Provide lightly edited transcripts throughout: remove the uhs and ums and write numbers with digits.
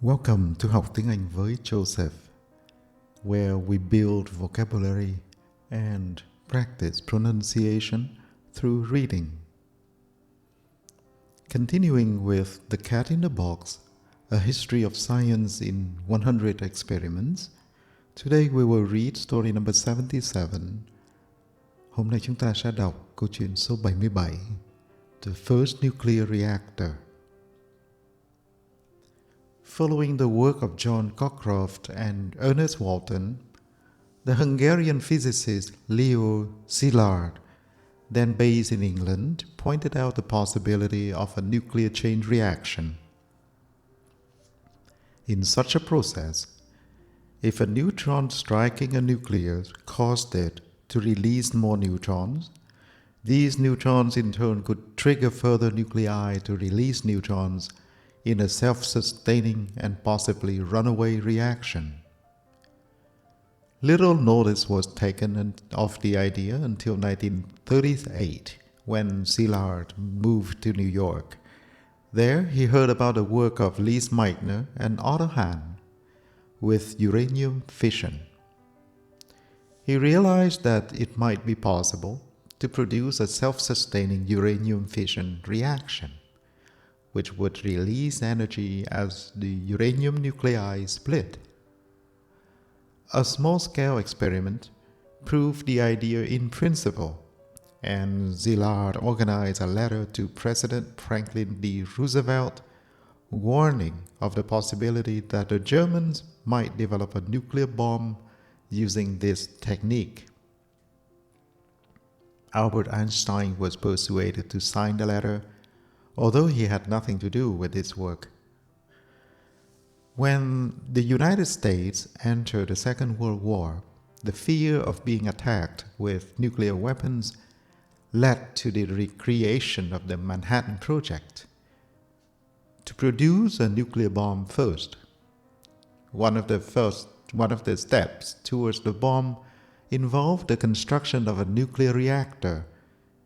Welcome to Học Tiếng Anh với Joseph, where we build vocabulary and practice pronunciation through reading. Continuing with The Cat in the Box, a history of science in 100 experiments, today we will read story number 77. Hôm nay chúng ta sẽ đọc câu chuyện số 77, The First Nuclear Reactor. Following the work of John Cockcroft and Ernest Walton, the Hungarian physicist Leo Szilard, then based in England, pointed out the possibility of a nuclear chain reaction. In such a process, if a neutron striking a nucleus caused it to release more neutrons, these neutrons in turn could trigger further nuclei to release neutrons in a self-sustaining and possibly runaway reaction. Little notice was taken of the idea until 1938, when Szilard moved to New York. There he heard about the work of Lise Meitner and Otto Hahn with uranium fission. He realized that it might be possible to produce a self-sustaining uranium fission reaction, which would release energy as the uranium nuclei split. A small-scale experiment proved the idea in principle, and Szilard organized a letter to President Franklin D. Roosevelt warning of the possibility that the Germans might develop a nuclear bomb using this technique. Albert Einstein was persuaded to sign the letter, although he had nothing to do with this work. When the United States entered the Second World War, the fear of being attacked with nuclear weapons led to the recreation of the Manhattan Project to produce a nuclear bomb first. One of the steps towards the bomb involved the construction of a nuclear reactor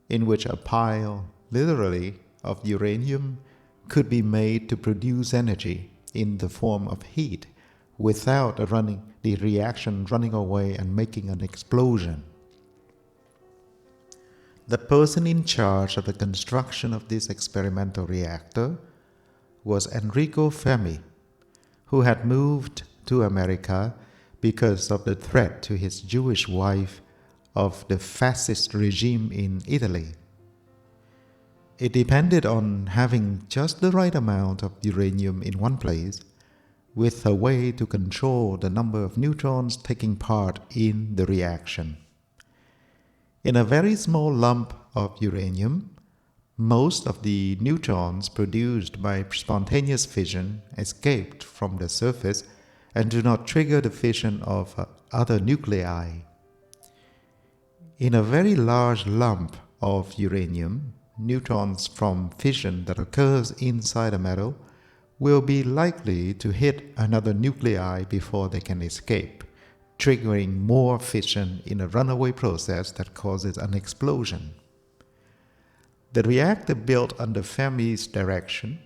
in which a pile, literally, of uranium could be made to produce energy in the form of heat without the reaction running away and making an explosion. The person in charge of the construction of this experimental reactor was Enrico Fermi, who had moved to America because of the threat to his Jewish wife of the fascist regime in Italy. It depended on having just the right amount of uranium in one place, with a way to control the number of neutrons taking part in the reaction. In a very small lump of uranium, most of the neutrons produced by spontaneous fission escaped from the surface and do not trigger the fission of other nuclei. In a very large lump of uranium, neutrons from fission that occurs inside a metal will be likely to hit another nuclei before they can escape, triggering more fission in a runaway process that causes an explosion. The reactor built under Fermi's direction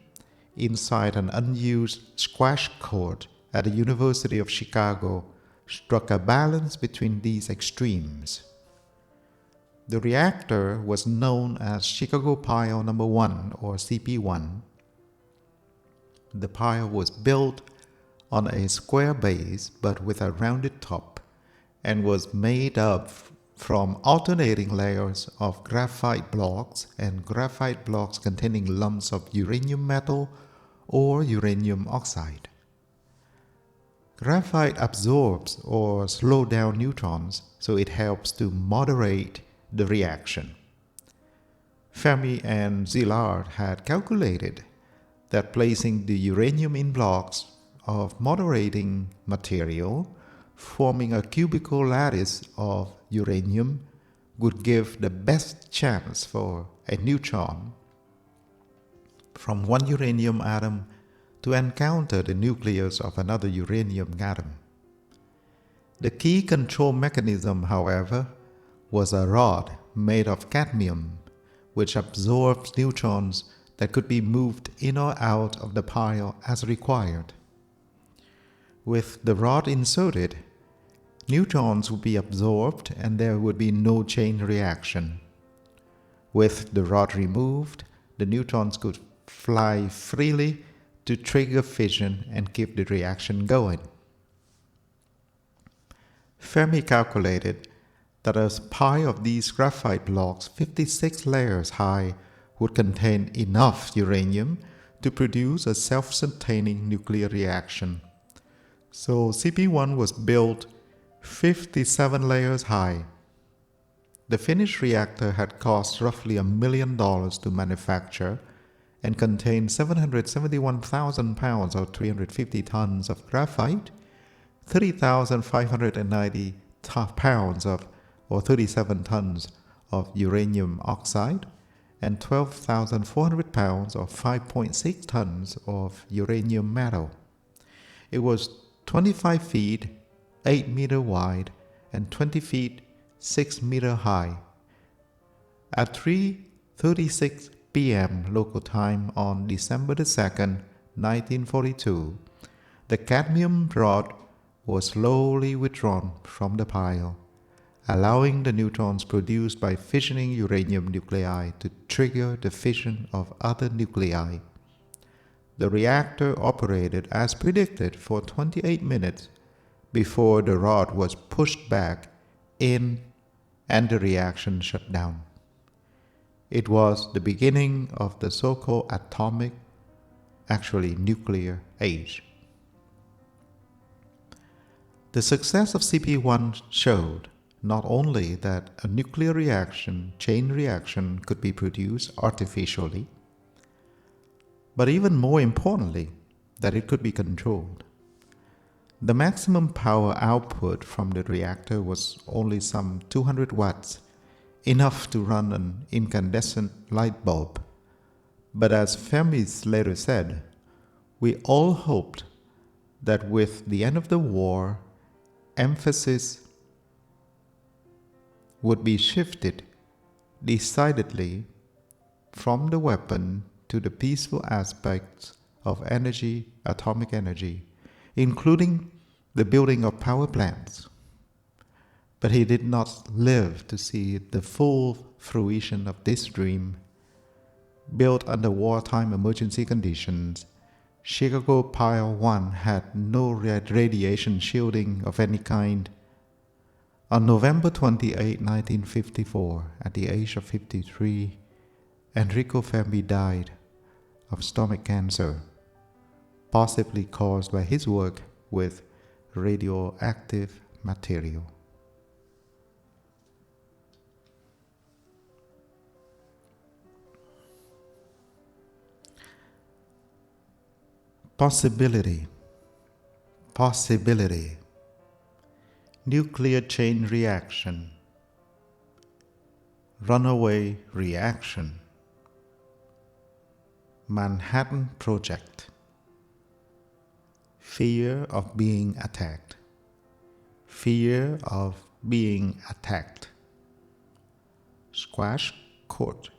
inside an unused squash court at the University of Chicago struck a balance between these extremes. The reactor was known as Chicago Pile No. 1 or CP1. The pile was built on a square base but with a rounded top and was made up from alternating layers of graphite blocks and graphite blocks containing lumps of uranium metal or uranium oxide. Graphite absorbs or slows down neutrons, so it helps to moderate the reaction. Fermi and Szilard had calculated that placing the uranium in blocks of moderating material, forming a cubical lattice of uranium, would give the best chance for a neutron from one uranium atom to encounter the nucleus of another uranium atom. The key control mechanism, however, was a rod made of cadmium, which absorbs neutrons that could be moved in or out of the pile as required. With the rod inserted, neutrons would be absorbed and there would be no chain reaction. With the rod removed, the neutrons could fly freely to trigger fission and keep the reaction going. Fermi calculated that a pile of these graphite blocks 56 layers high would contain enough uranium to produce a self-sustaining nuclear reaction. So CP1 was built 57 layers high. The finished reactor had cost roughly $1 million to manufacture and contained 771,000 pounds or 350 tons of graphite, 30,590 pounds of or 37 tons of uranium oxide, and 12,400 pounds or 5.6 tons of uranium metal. It was 25 feet, 8 meter wide, and 20 feet, 6 meter high. At 3:36 p.m. local time on December 2nd, 1942, the cadmium rod was slowly withdrawn from the pile, allowing the neutrons produced by fissioning uranium nuclei to trigger the fission of other nuclei. The reactor operated as predicted for 28 minutes before the rod was pushed back in and the reaction shut down. It was the beginning of the so-called nuclear age. The success of CP1 showed not only that a nuclear chain reaction could be produced artificially, but even more importantly, that it could be controlled. The maximum power output from the reactor was only some 200 watts, enough to run an incandescent light bulb. But as Fermi later said, we all hoped that with the end of the war, emphasis would be shifted decidedly from the weapon to the peaceful aspects of energy, atomic energy, including the building of power plants. But he did not live to see the full fruition of this dream. Built under wartime emergency conditions, Chicago Pile 1 had no radiation shielding of any kind. On November 28, 1954, at the age of 53, Enrico Fermi died of stomach cancer, possibly caused by his work with radioactive material. Possibility. Nuclear chain reaction. Runaway reaction. Manhattan Project. Fear of being attacked. Fear of being attacked. Squash court.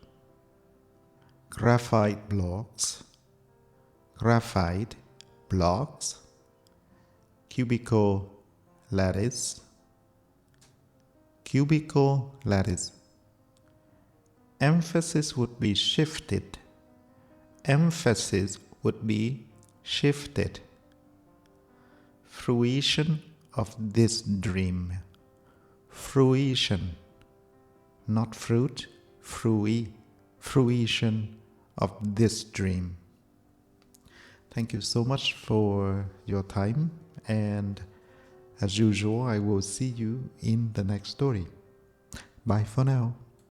Graphite blocks. Graphite blocks. Cubical lattice. Cubical lattice. Emphasis would be shifted. Emphasis would be shifted. Fruition of this dream. Fruition, not fruit, fruition of this dream. Thank you so much for your time, and as usual, I will see you in the next story. Bye for now.